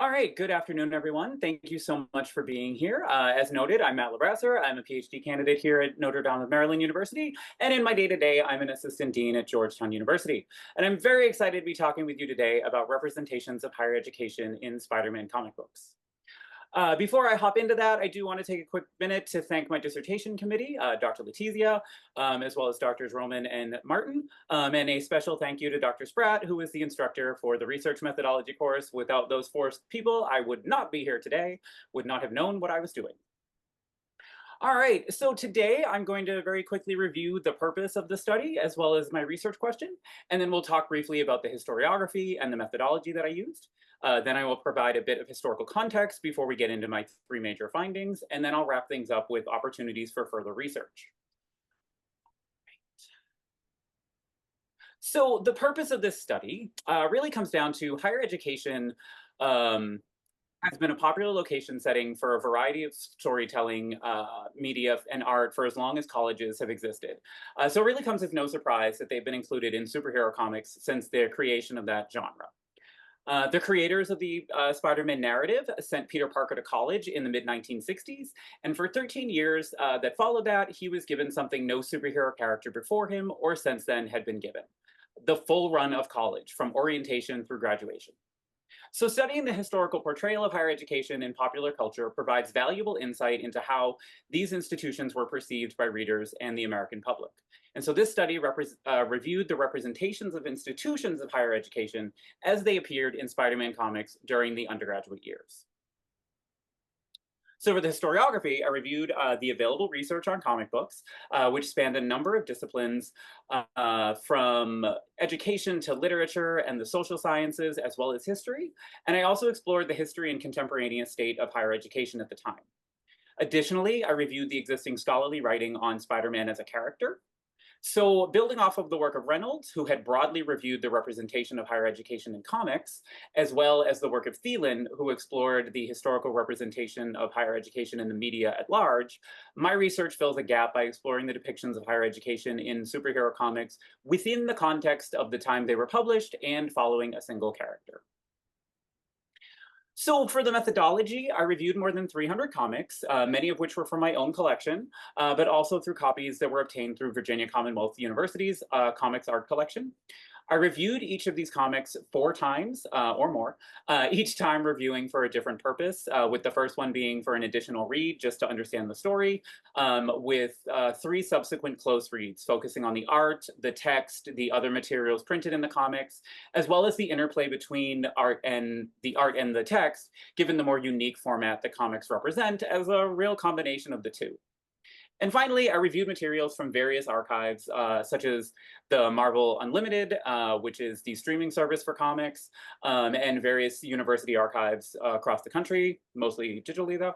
All right, good afternoon, everyone. Thank you so much for being here. As noted, I'm Matt Brasseur. I'm a PhD candidate here at Notre Dame of Maryland University, and in my day-to-day, I'm an assistant dean at Georgetown University. And I'm very excited to be talking with you today about representations of higher education in Spider-Man comic books. Before I hop into that, I do want to take a quick minute to thank my dissertation committee, Dr. Letizia, as well as Drs. Roman and Martin, and a special thank you to Dr. Spratt, who is the instructor for the research methodology course. Without those four people, I would not be here today, would not have known what I was doing. All right, so today I'm going to very quickly review the purpose of the study as well as my research question, and then we'll talk briefly about the historiography and the methodology that I used. Then I will provide a bit of historical context before we get into my three major findings, and then I'll wrap things up with opportunities for further research. So the purpose of this study really comes down to higher education has been a popular location setting for a variety of storytelling, media, and art for as long as colleges have existed. So it really comes as no surprise that they've been included in superhero comics since their creation of that genre. The creators of the Spider-Man narrative sent Peter Parker to college in the mid-1960s, and for 13 years that followed that, he was given something no superhero character before him or since then had been given: the full run of college, from orientation through graduation. So studying the historical portrayal of higher education in popular culture provides valuable insight into how these institutions were perceived by readers and the American public. And so this study reviewed the representations of institutions of higher education as they appeared in Spider-Man comics during the undergraduate years. So for the historiography, I reviewed the available research on comic books, which spanned a number of disciplines from education to literature and the social sciences, as well as history. And I also explored the history and contemporaneous state of higher education at the time. Additionally, I reviewed the existing scholarly writing on Spider-Man as a character. So building off of the work of Reynolds, who had broadly reviewed the representation of higher education in comics, as well as the work of Thielen, who explored the historical representation of higher education in the media at large, my research fills a gap by exploring the depictions of higher education in superhero comics within the context of the time they were published and following a single character. So for the methodology, I reviewed more than 300 comics, many of which were from my own collection, but also through copies that were obtained through Virginia Commonwealth University's comics art collection. I reviewed each of these comics 4 times or more, each time reviewing for a different purpose, with the first one being for an additional read just to understand the story, with 3 subsequent close reads focusing on the art, the text, the other materials printed in the comics, as well as the interplay between art and the text, given the more unique format that comics represent as a real combination of the two. And finally, I reviewed materials from various archives, such as the Marvel Unlimited, which is the streaming service for comics, and various university archives across the country, mostly digitally though.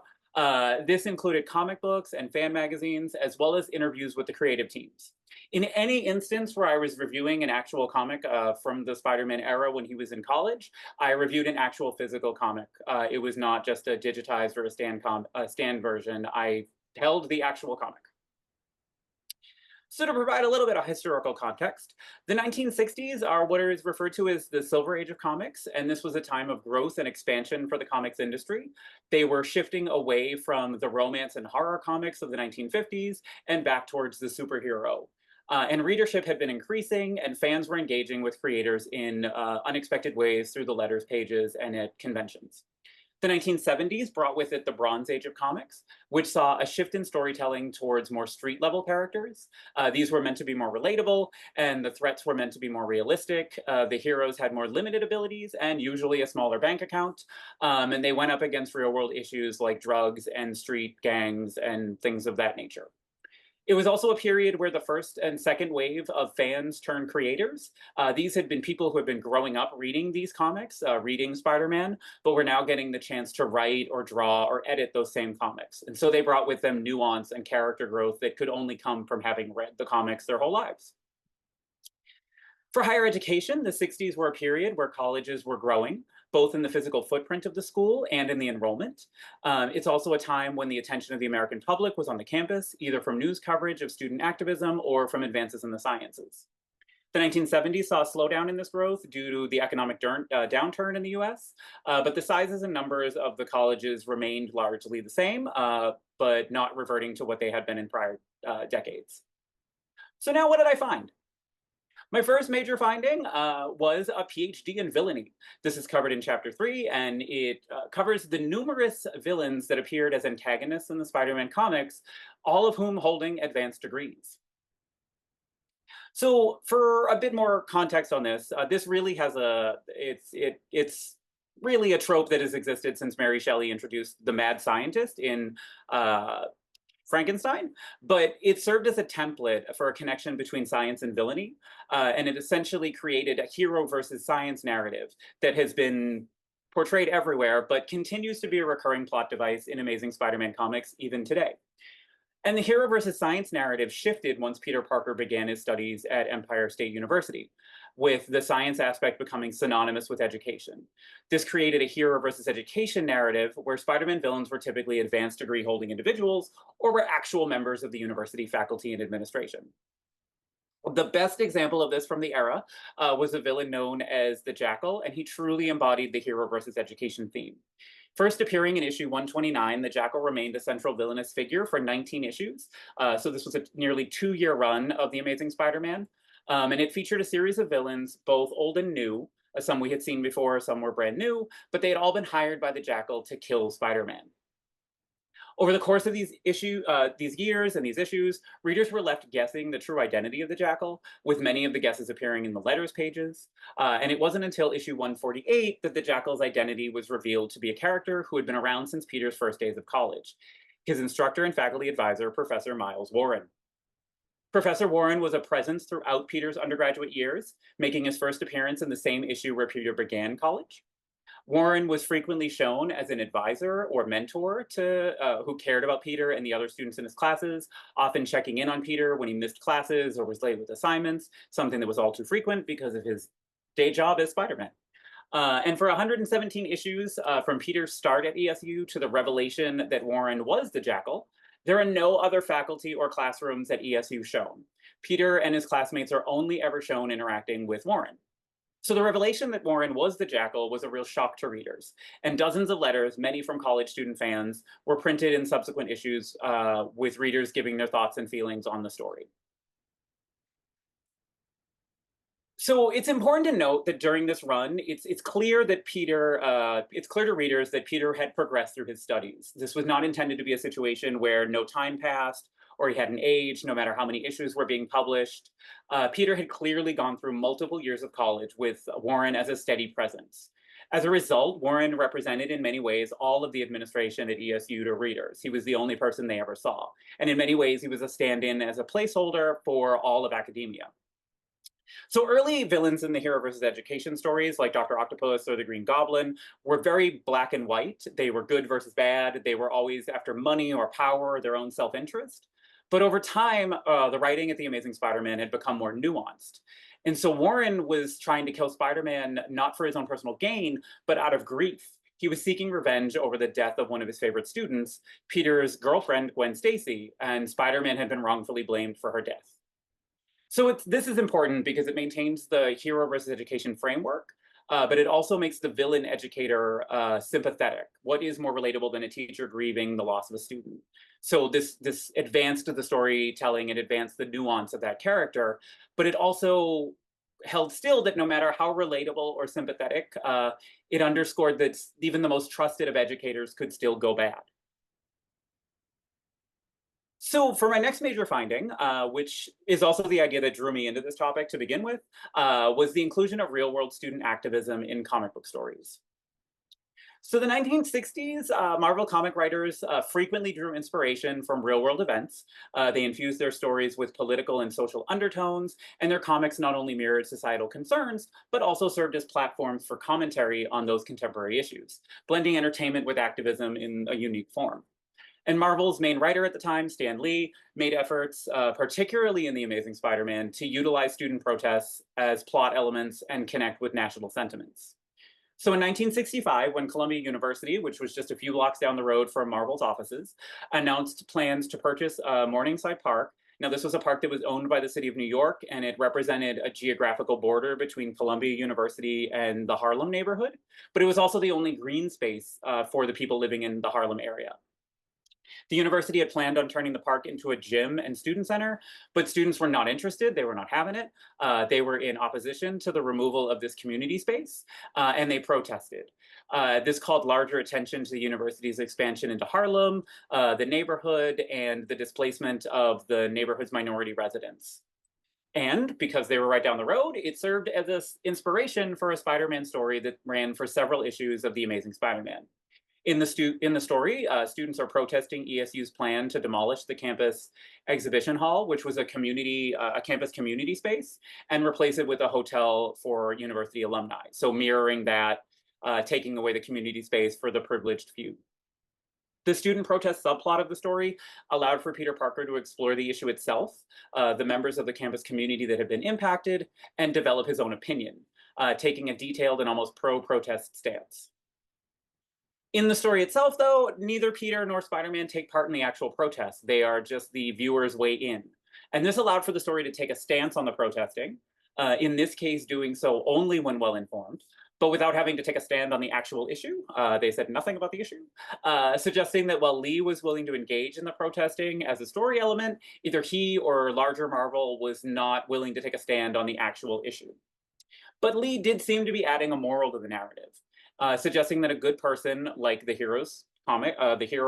This included comic books and fan magazines, as well as interviews with the creative teams. In any instance where I was reviewing an actual comic from the Spider-Man era when he was in college, I reviewed an actual physical comic. It was not just a digitized or a stand version. I held the actual comic. So to provide a little bit of historical context, the 1960s are what is referred to as the Silver Age of comics, and this was a time of growth and expansion for the comics industry. They were shifting away from the romance and horror comics of the 1950s and back towards the superhero. And readership had been increasing, and fans were engaging with creators in unexpected ways through the letters pages and at conventions. The 1970s brought with it the Bronze Age of comics, which saw a shift in storytelling towards more street-level characters. These were meant to be more relatable, and the threats were meant to be more realistic. The heroes had more limited abilities and usually a smaller bank account, and they went up against real-world issues like drugs and street gangs and things of that nature. It was also a period where the first and second wave of fans turned creators. These had been people who had been growing up reading these comics, reading Spider-Man, but were now getting the chance to write or draw or edit those same comics. And so they brought with them nuance and character growth that could only come from having read the comics their whole lives. For higher education, the 60s were a period where colleges were growing, both in the physical footprint of the school and in the enrollment. It's also a time when the attention of the American public was on the campus, either from news coverage of student activism or from advances in the sciences. The 1970s saw a slowdown in this growth due to the economic downturn in the US, but the sizes and numbers of the colleges remained largely the same, but not reverting to what they had been in prior decades. So now what did I find? My first major finding was a PhD in villainy. This is covered in chapter 3, and it covers the numerous villains that appeared as antagonists in the Spider-Man comics, all of whom holding advanced degrees. So for a bit more context on this, this really has it's really a trope that has existed since Mary Shelley introduced the mad scientist in uh, Frankenstein, but it served as a template for a connection between science and villainy, and it essentially created a hero versus science narrative that has been portrayed everywhere, but continues to be a recurring plot device in Amazing Spider-Man comics even today. And the hero versus science narrative shifted once Peter Parker began his studies at Empire State University, with the science aspect becoming synonymous with education. This created a hero versus education narrative where Spider-Man villains were typically advanced degree holding individuals or were actual members of the university faculty and administration. The best example of this from the era was a villain known as the Jackal, and he truly embodied the hero versus education theme. First appearing in issue 129, the Jackal remained a central villainous figure for 19 issues. So this was a nearly 2-year run of The Amazing Spider-Man. And it featured a series of villains, both old and new. Some we had seen before, some were brand new, but they had all been hired by the Jackal to kill Spider-Man. Over the course of these years and these issues, readers were left guessing the true identity of the Jackal, with many of the guesses appearing in the letters pages. And it wasn't until issue 148 that the Jackal's identity was revealed to be a character who had been around since Peter's first days of college, his instructor and faculty advisor, Professor Miles Warren. Professor Warren was a presence throughout Peter's undergraduate years, making his first appearance in the same issue where Peter began college. Warren was frequently shown as an advisor or mentor to who cared about Peter and the other students in his classes, often checking in on Peter when he missed classes or was late with assignments, something that was all too frequent because of his day job as Spider-Man. And for 117 issues, from Peter's start at ESU to the revelation that Warren was the Jackal, there are no other faculty or classrooms at ESU shown. Peter and his classmates are only ever shown interacting with Warren. So the revelation that Warren was the Jackal was a real shock to readers, and dozens of letters, many from college student fans, were printed in subsequent issues with readers giving their thoughts and feelings on the story. So it's important to note that during this run, it's clear that it's clear to readers that Peter had progressed through his studies. This was not intended to be a situation where no time passed or he hadn't aged, no matter how many issues were being published. Peter had clearly gone through multiple years of college with Warren as a steady presence. As a result, Warren represented in many ways all of the administration at ESU to readers. He was the only person they ever saw. And in many ways, he was a stand-in as a placeholder for all of academia. So early villains in the hero versus education stories, like Dr. Octopus or the Green Goblin, were very black and white. They were good versus bad. They were always after money or power or their own self-interest. But over time, the writing at The Amazing Spider-Man had become more nuanced. And so Warren was trying to kill Spider-Man not for his own personal gain, but out of grief. He was seeking revenge over the death of one of his favorite students, Peter's girlfriend, Gwen Stacy, and Spider-Man had been wrongfully blamed for her death. So this is important because it maintains the hero versus education framework, but it also makes the villain educator sympathetic. What is more relatable than a teacher grieving the loss of a student? So this advanced the storytelling, it advanced the nuance of that character, but it also held still that no matter how relatable or sympathetic, it underscored that even the most trusted of educators could still go bad. So for my next major finding, which is also the idea that drew me into this topic to begin with, was the inclusion of real-world student activism in comic book stories. So the 1960s, Marvel comic writers frequently drew inspiration from real-world events. They infused their stories with political and social undertones, and their comics not only mirrored societal concerns, but also served as platforms for commentary on those contemporary issues, blending entertainment with activism in a unique form. And Marvel's main writer at the time, Stan Lee, made efforts, particularly in The Amazing Spider-Man, to utilize student protests as plot elements and connect with national sentiments. So in 1965, when Columbia University, which was just a few blocks down the road from Marvel's offices, announced plans to purchase Morningside Park, Now, this was a park that was owned by the city of New York, and it represented a geographical border between Columbia University and the Harlem neighborhood, but it was also the only green space for the people living in the Harlem area. The university had planned on turning the park into a gym and student center, but students were not interested. They were not having it. They were in opposition to the removal of this community space, and they protested. This called larger attention to the university's expansion into Harlem, the neighborhood, and the displacement of the neighborhood's minority residents. And because they were right down the road, it served as an inspiration for a Spider-Man story that ran for several issues of The Amazing Spider-Man. In the story, students are protesting ESU's plan to demolish the campus exhibition hall, which was a campus community space, and replace it with a hotel for university alumni. So mirroring that, taking away the community space for the privileged few. The student protest subplot of the story allowed for Peter Parker to explore the issue itself, the members of the campus community that had been impacted, and develop his own opinion, taking a detailed and almost pro-protest stance. In the story itself, though, neither Peter nor Spider-Man take part in the actual protests. They are just the viewers' way in. And this allowed for the story to take a stance on the protesting, in this case doing so only when well-informed, but without having to take a stand on the actual issue. They said nothing about the issue, suggesting that while Lee was willing to engage in the protesting as a story element, either he or larger Marvel was not willing to take a stand on the actual issue. But Lee did seem to be adding a moral to the narrative, suggesting that a good person, like the hero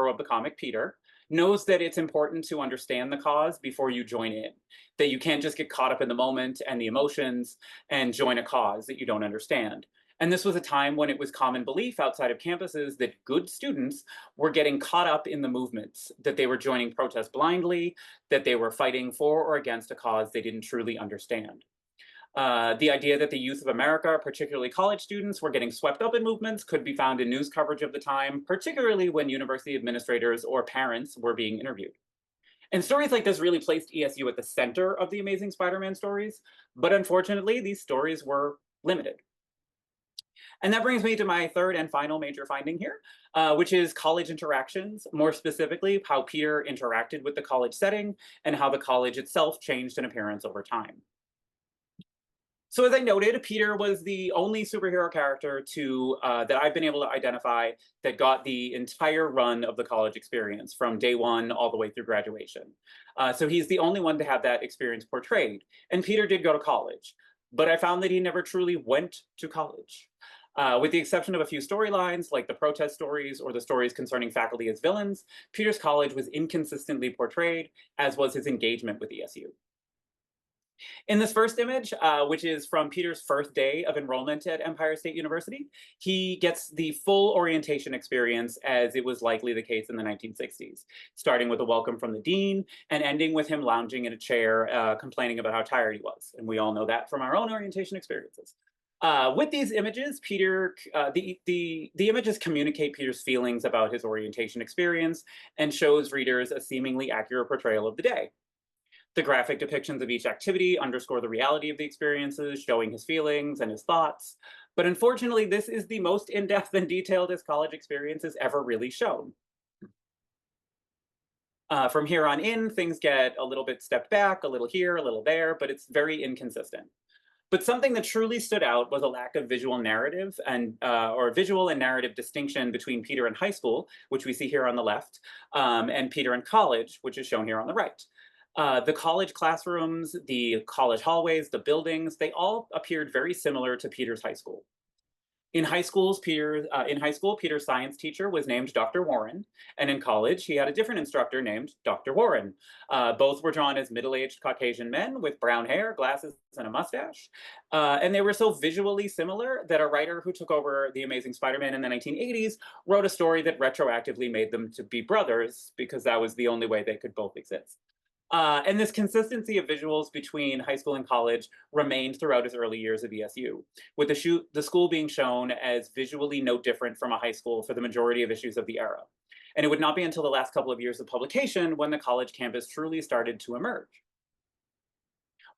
of the comic, Peter, knows that it's important to understand the cause before you join in, that you can't just get caught up in the moment and the emotions and join a cause that you don't understand. And this was a time when it was common belief outside of campuses that good students were getting caught up in the movements, that they were joining protests blindly, that they were fighting for or against a cause they didn't truly understand. The idea that the youth of America, particularly college students, were getting swept up in movements could be found in news coverage of the time, particularly when university administrators or parents were being interviewed. And stories like this really placed ESU at the center of the Amazing Spider-Man stories, but unfortunately, these stories were limited. And that brings me to my third and final major finding here, which is college interactions, more specifically, how Peter interacted with the college setting and how the college itself changed in appearance over time. So as I noted, Peter was the only superhero character that I've been able to identify that got the entire run of the college experience from day one all the way through graduation. So he's the only one to have that experience portrayed. And Peter did go to college, but I found that he never truly went to college. With the exception of a few storylines, like the protest stories or the stories concerning faculty as villains, Peter's college was inconsistently portrayed, as was his engagement with ESU. In this first image, which is from Peter's first day of enrollment at Empire State University, he gets the full orientation experience as it was likely the case in the 1960s, starting with a welcome from the dean and ending with him lounging in a chair, complaining about how tired he was. And we all know that from our own orientation experiences. With these images, the images communicate Peter's feelings about his orientation experience and shows readers a seemingly accurate portrayal of the day. The graphic depictions of each activity underscore the reality of the experiences, showing his feelings and his thoughts. But unfortunately, this is the most in-depth and detailed his college experience has ever really shown. From here on in, things get a little bit stepped back, a little here, a little there, but it's very inconsistent. But something that truly stood out was a lack of visual narrative or visual and narrative distinction between Peter in high school, which we see here on the left, and Peter in college, which is shown here on the right. The college classrooms, the college hallways, the buildings, they all appeared very similar to Peter's high school. In high school, Peter's science teacher was named Dr. Warren, and in college, he had a different instructor named Dr. Warren. Both were drawn as middle-aged Caucasian men with brown hair, glasses, and a mustache. And they were so visually similar that a writer who took over The Amazing Spider-Man in the 1980s wrote a story that retroactively made them to be brothers because that was the only way they could both exist. And this consistency of visuals between high school and college remained throughout his early years of ESU, with the school being shown as visually no different from a high school for the majority of issues of the era. And it would not be until the last couple of years of publication when the college campus truly started to emerge.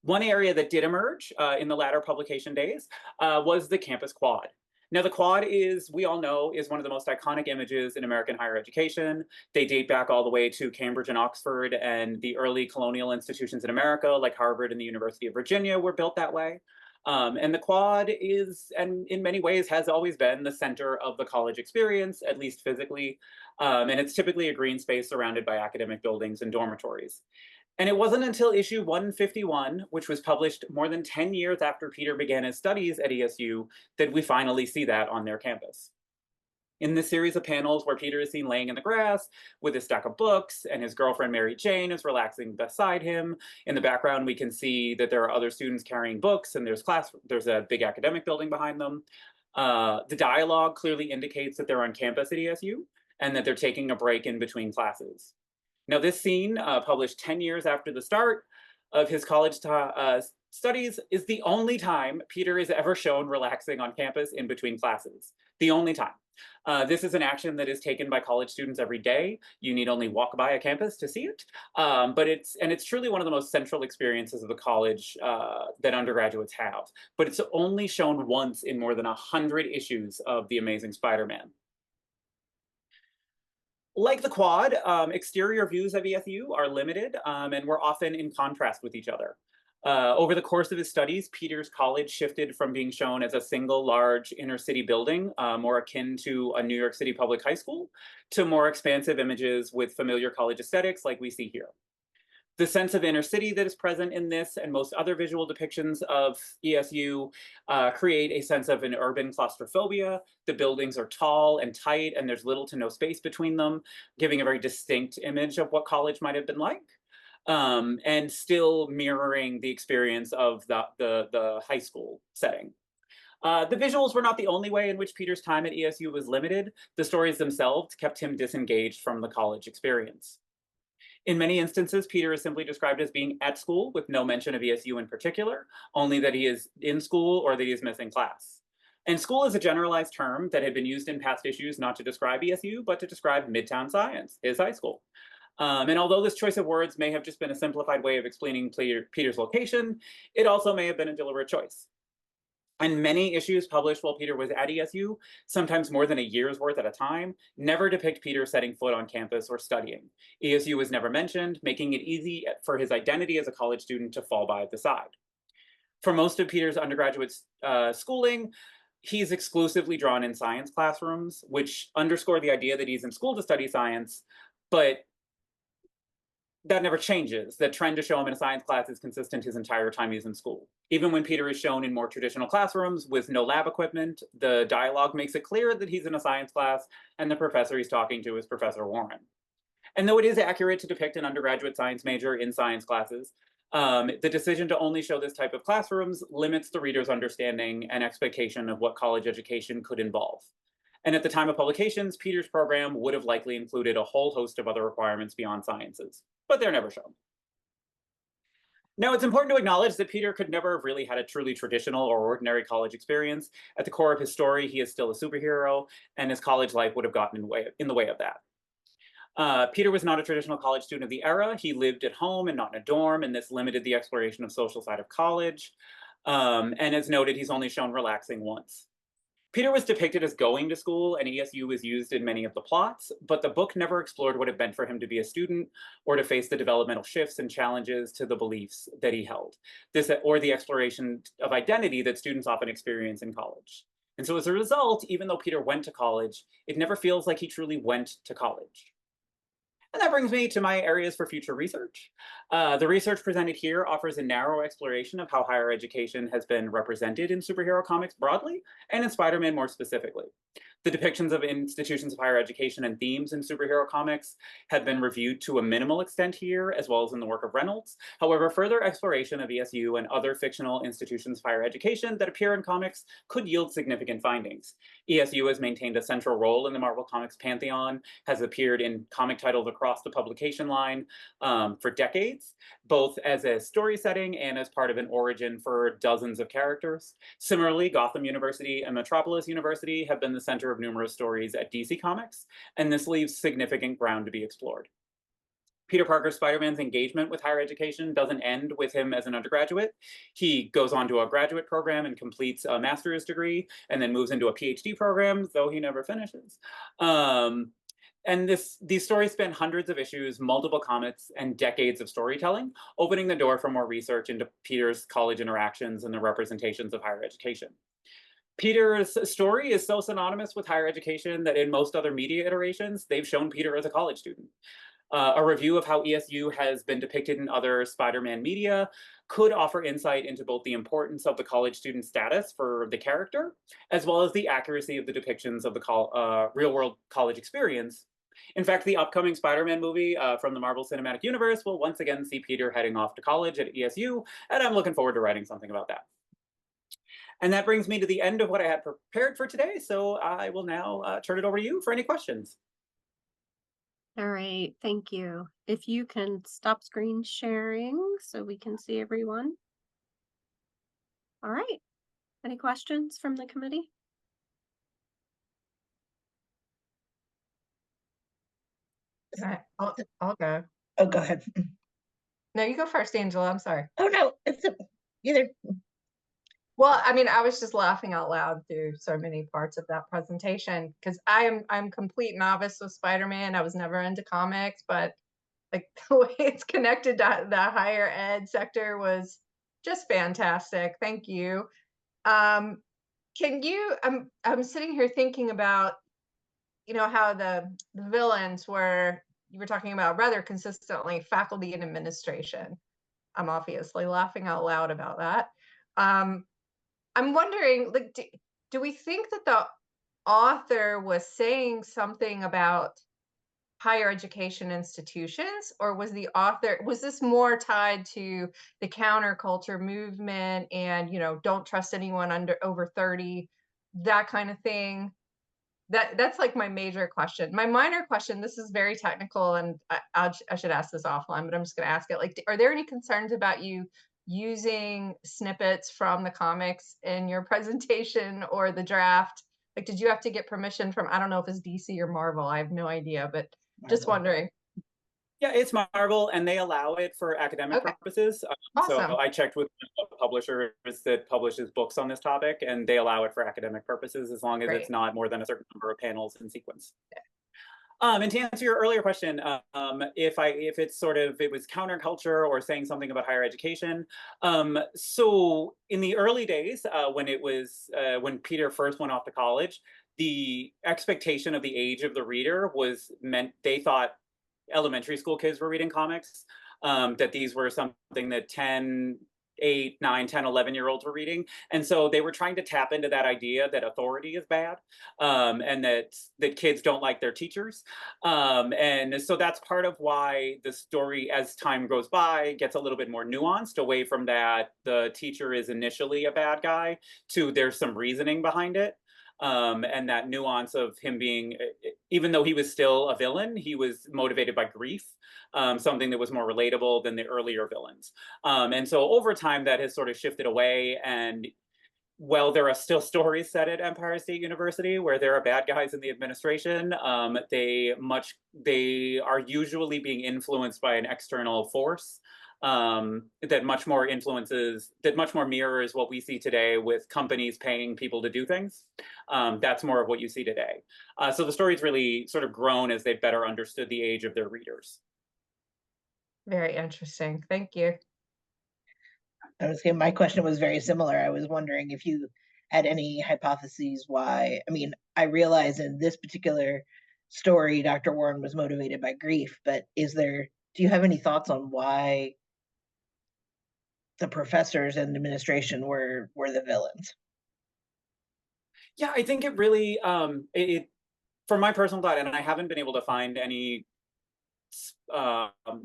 One area that did emerge in the latter publication days was the campus quad. Now, the quad is, we all know, is one of the most iconic images in American higher education. They date back all the way to Cambridge and Oxford, and the early colonial institutions in America, like Harvard and the University of Virginia, were built that way. And the quad is, and in many ways, has always been the center of the college experience, at least physically. And it's typically a green space surrounded by academic buildings and dormitories. And it wasn't until issue 151, which was published more than 10 years after Peter began his studies at ESU, that we finally see that on their campus. In this series of panels where Peter is seen laying in the grass with a stack of books and his girlfriend Mary Jane is relaxing beside him. In the background, we can see that there are other students carrying books and there's a big academic building behind them. The dialogue clearly indicates that they're on campus at ESU and that they're taking a break in between classes. Now, this scene, published 10 years after the start of his college studies, is the only time Peter is ever shown relaxing on campus in between classes. The only time. This is an action that is taken by college students every day. You need only walk by a campus to see it. But it's truly one of the most central experiences of the college that undergraduates have. But it's only shown once in more than 100 issues of The Amazing Spider-Man. Like the quad, exterior views of ESU are limited and were often in contrast with each other. Over the course of his studies, Peter's college shifted from being shown as a single large inner city building, more akin to a New York City public high school, to more expansive images with familiar college aesthetics like we see here. The sense of inner city that is present in this and most other visual depictions of ESU create a sense of an urban claustrophobia. The buildings are tall and tight, and there's little to no space between them, giving a very distinct image of what college might have been like, and still mirroring the experience of the high school setting. The visuals were not the only way in which Peter's time at ESU was limited. The stories themselves kept him disengaged from the college experience. In many instances, Peter is simply described as being at school with no mention of ESU in particular, only that he is in school or that he is missing class. And school is a generalized term that had been used in past issues not to describe ESU, but to describe Midtown Science, his high school. And although this choice of words may have just been a simplified way of explaining Peter's location, it also may have been a deliberate choice. And many issues published while Peter was at ESU, sometimes more than a year's worth at a time, never depict Peter setting foot on campus or studying. ESU was never mentioned, making it easy for his identity as a college student to fall by the side. For most of Peter's undergraduate schooling, he's exclusively drawn in science classrooms, which underscore the idea that he's in school to study science, but that never changes. The trend to show him in a science class is consistent his entire time he's in school. Even when Peter is shown in more traditional classrooms with no lab equipment, the dialogue makes it clear that he's in a science class and the professor he's talking to is Professor Warren. And though it is accurate to depict an undergraduate science major in science classes, the decision to only show this type of classrooms limits the reader's understanding and expectation of what college education could involve. And at the time of publications, Peter's program would have likely included a whole host of other requirements beyond sciences, but they're never shown. Now, it's important to acknowledge that Peter could never have really had a truly traditional or ordinary college experience. At the core of his story, he is still a superhero, and his college life would have gotten in the way of that. Peter was not a traditional college student of the era. He lived at home and not in a dorm, and this limited the exploration of social side of college. And as noted, he's only shown relaxing once. Peter was depicted as going to school, and ESU was used in many of the plots, but the book never explored what it meant for him to be a student or to face the developmental shifts and challenges to the beliefs that he held, or the exploration of identity that students often experience in college. And so as a result, even though Peter went to college, it never feels like he truly went to college. And that brings me to my areas for future research. The research presented here offers a narrow exploration of how higher education has been represented in superhero comics broadly, and in Spider-Man more specifically. The depictions of institutions of higher education and themes in superhero comics have been reviewed to a minimal extent here, as well as in the work of Reynolds. However, further exploration of ESU and other fictional institutions of higher education that appear in comics could yield significant findings. ESU has maintained a central role in the Marvel Comics pantheon, has appeared in comic titles across the publication line for decades, both as a story setting and as part of an origin for dozens of characters. Similarly, Gotham University and Metropolis University have been the center of numerous stories at DC Comics, and this leaves significant ground to be explored. Peter Parker Spider-Man's engagement with higher education doesn't end with him as an undergraduate. He goes on to a graduate program and completes a master's degree, and then moves into a PhD program, though he never finishes. And these stories span hundreds of issues, multiple comics, and decades of storytelling, opening the door for more research into Peter's college interactions and the representations of higher education. Peter's story is so synonymous with higher education that in most other media iterations, they've shown Peter as a college student. A review of how ESU has been depicted in other Spider-Man media could offer insight into both the importance of the college student status for the character, as well as the accuracy of the depictions of the real-world college experience. In fact, the upcoming Spider-Man movie from the Marvel Cinematic Universe will once again see Peter heading off to college at ESU, and I'm looking forward to writing something about that. And that brings me to the end of what I had prepared for today, so I will now turn it over to you for any questions. All right, thank you. If you can stop screen sharing so we can see everyone. All right, any questions from the committee? Okay, I'll go. Oh, go ahead. No, you go first, Angela. I'm sorry. Oh, no, either. Well, I mean, I was just laughing out loud through so many parts of that presentation because I'm complete novice with Spider-Man. I was never into comics, but like the way it's connected to the higher ed sector was just fantastic. Thank you. Can you? I'm sitting here thinking about, you know, how the villains were. You were talking about rather consistently faculty and administration. I'm obviously laughing out loud about that. I'm wondering, like, do we think that the author was saying something about higher education institutions, or was this more tied to the counterculture movement and, you know, don't trust anyone over 30, that kind of thing? That's like my major question. My minor question, this is very technical, and I should ask this offline, but I'm just going to ask it. Like, are there any concerns about you using snippets from the comics in your presentation or the draft? Like, did you have to get permission from, I don't know if it's DC or Marvel, I have no idea, but just wondering. Yeah, it's Marvel, and they allow it for academic purposes. Awesome. So I checked with the publishers that publishes books on this topic, and they allow it for academic purposes as long as it's not more than a certain number of panels in sequence. And to answer your earlier question, if it's sort of, it was counterculture or saying something about higher education. So in the early days, when Peter first went off to college, the expectation of the age of the reader was meant, they thought elementary school kids were reading comics, that these were something that 10, 8, 9, 10, 11-year-olds were reading. And so they were trying to tap into that idea that authority is bad, and that kids don't like their teachers. And so that's part of why the story, as time goes by, gets a little bit more nuanced, away from that the teacher is initially a bad guy to there's some reasoning behind it. And that nuance of him being, even though he was still a villain, he was motivated by grief, something that was more relatable than the earlier villains. And so over time, that has sort of shifted away. And while there are still stories set at Empire State University where there are bad guys in the administration, they are usually being influenced by an external force. That much more mirrors what we see today with companies paying people to do things. That's more of what you see today. So the story's really sort of grown as they've better understood the age of their readers. Very interesting. Thank you. My question was very similar. I was wondering if you had any hypotheses why. I mean, I realize in this particular story, Dr. Warren was motivated by grief, but do you have any thoughts on why the professors and administration were the villains? Yeah, I think it really, for my personal thought, and I haven't been able to find any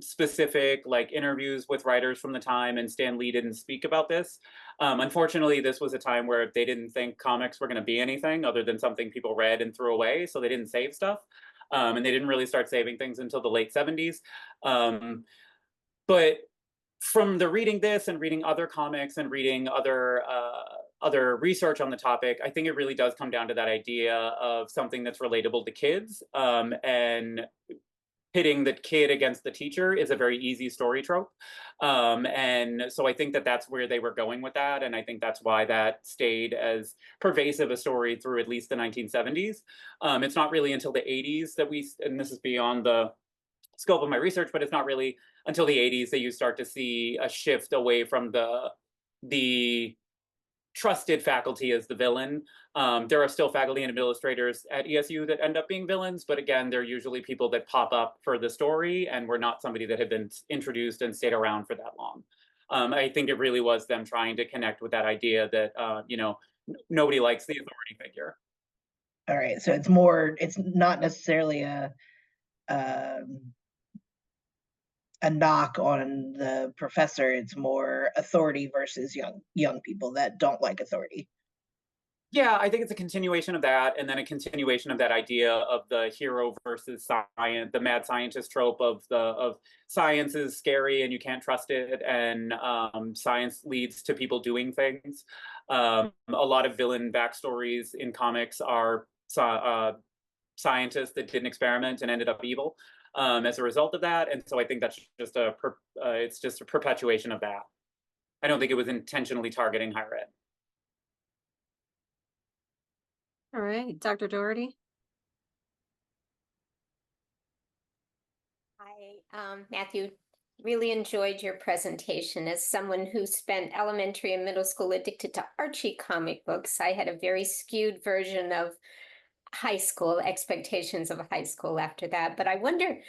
specific like interviews with writers from the time, and Stan Lee didn't speak about this. Unfortunately, this was a time where they didn't think comics were going to be anything other than something people read and threw away, so they didn't save stuff. And they didn't really start saving things until the late 70s. But from reading this and reading other comics and reading other research on the topic, I think it really does come down to that idea of something that's relatable to kids, and pitting the kid against the teacher is a very easy story trope. And so I think that that's where they were going with that. And I think that's why that stayed as pervasive a story through at least the 1970s. It's not really until the 80s that and this is beyond the scope of my research, but it's not really until the 80s that you start to see a shift away from the trusted faculty as the villain. There are still faculty and administrators at ESU that end up being villains, but again, they're usually people that pop up for the story and were not somebody that had been introduced and stayed around for that long. I think it really was them trying to connect with that idea that, nobody likes the authority figure. All right, so it's not necessarily a knock on the professor. It's more authority versus young people that don't like authority. Yeah, I think it's a continuation of that, and then a continuation of that idea of the hero versus science, the mad scientist trope of science is scary and you can't trust it, and science leads to people doing things. A lot of villain backstories in comics are scientists that did an experiment and ended up evil as a result of that, and so I think that's just it's just a perpetuation of that. I don't think it was intentionally targeting higher ed. All right, Dr. Doherty. Hi, Matthew. Really enjoyed your presentation. As someone who spent elementary and middle school addicted to Archie comic books, I had a very skewed version of high school, expectations of high school after that. But I wonder,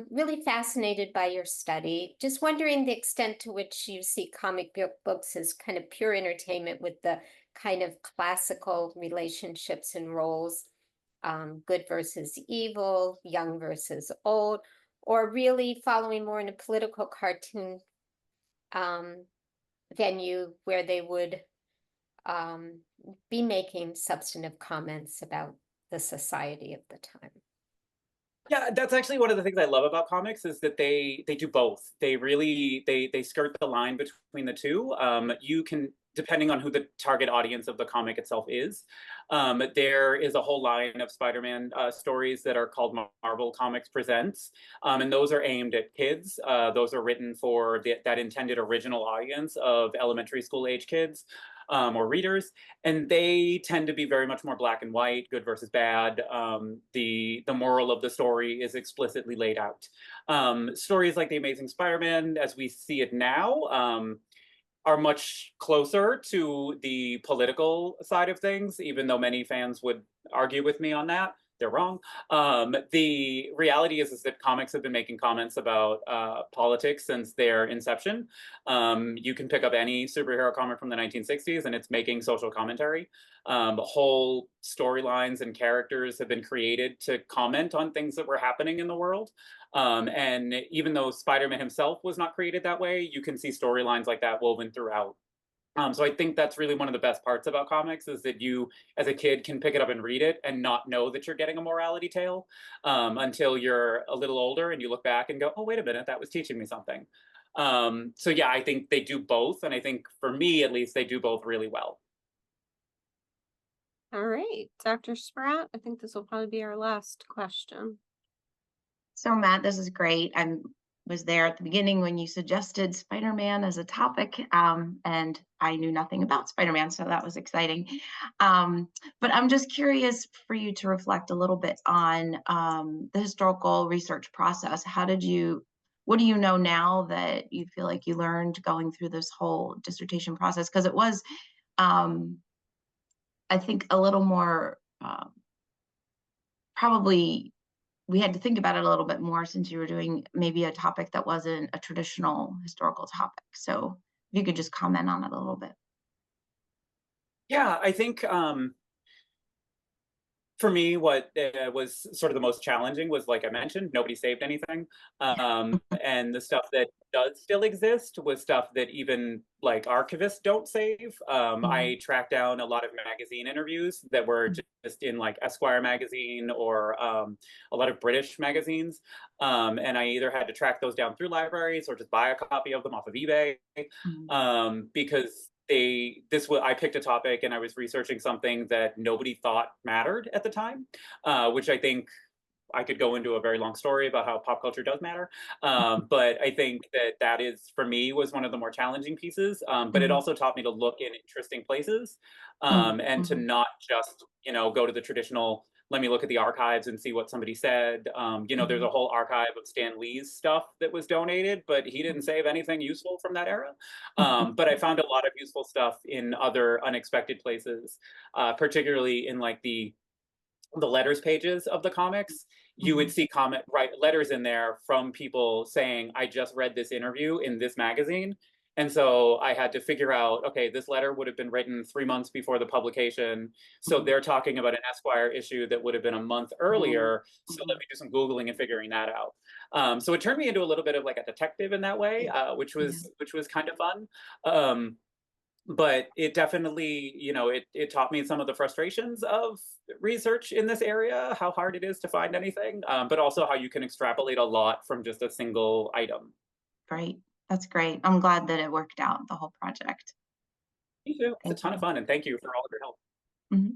really fascinated by your study, just wondering the extent to which you see comic books as kind of pure entertainment with the kind of classical relationships and roles, good versus evil, young versus old, or really following more in a political cartoon venue where they would be making substantive comments about the society of the time. Yeah, that's actually one of the things I love about comics is that they do both. They really they skirt the line between the two. You can, depending on who the target audience of the comic itself is. There is a whole line of Spider-Man stories that are called Marvel Comics Presents, and those are aimed at kids. Those are written for that intended original audience of elementary school age kids. Or readers, and they tend to be very much more black and white, good versus bad. The moral of the story is explicitly laid out. Stories like The Amazing Spider-Man, as we see it now, are much closer to the political side of things, even though many fans would argue with me on that. They're wrong. The reality is that comics have been making comments about politics since their inception. You can pick up any superhero comic from the 1960s and it's making social commentary. Whole storylines and characters have been created to comment on things that were happening in the world. And even though Spider-Man himself was not created that way, you can see storylines like that woven throughout. So I think that's really one of the best parts about comics is that you, as a kid, can pick it up and read it and not know that you're getting a morality tale until you're a little older and you look back and go, oh, wait a minute, that was teaching me something. So yeah, I think they do both. And I think for me, at least, they do both really well. All right, Dr. Spratt, I think this will probably be our last question. So Matt, this is great. I was there at the beginning when you suggested Spider-Man as a topic, and I knew nothing about Spider-Man, so that was exciting. But I'm just curious for you to reflect a little bit on the historical research process. What do you know now that you feel like you learned going through this whole dissertation process? Because it was, I think, a little more probably we had to think about it a little bit more since you were doing maybe a topic that wasn't a traditional historical topic. So if you could just comment on it a little bit. Yeah, I think for me, what was sort of the most challenging was, like I mentioned, nobody saved anything. And the stuff that does still exist was stuff that even like archivists don't save. I tracked down a lot of magazine interviews that were just in like Esquire magazine or a lot of British magazines. And I either had to track those down through libraries or just buy a copy of them off of eBay because I picked a topic and I was researching something that nobody thought mattered at the time, which I think I could go into a very long story about how pop culture does matter. But I think that is, for me, was one of the more challenging pieces. But it also taught me to look in interesting places, and to not just, go to the traditional, let me look at the archives and see what somebody said. There's a whole archive of Stan Lee's stuff that was donated, but he didn't save anything useful from that era. But I found a lot of useful stuff in other unexpected places, particularly in like the letters pages of the comics. You would see letters in there from people saying, I just read this interview in this magazine. And so I had to figure out, okay, this letter would have been written 3 months before the publication. So they're talking about an Esquire issue that would have been a month earlier. So let me do some Googling and figuring that out. So it turned me into a little bit of like a detective in that way, which was kind of fun. But it definitely, it taught me some of the frustrations of research in this area, how hard it is to find anything, but also how you can extrapolate a lot from just a single item. Great. That's great. I'm glad that it worked out, the whole project. Me too. It's a ton of fun, and thank you for all of your help. Mhm.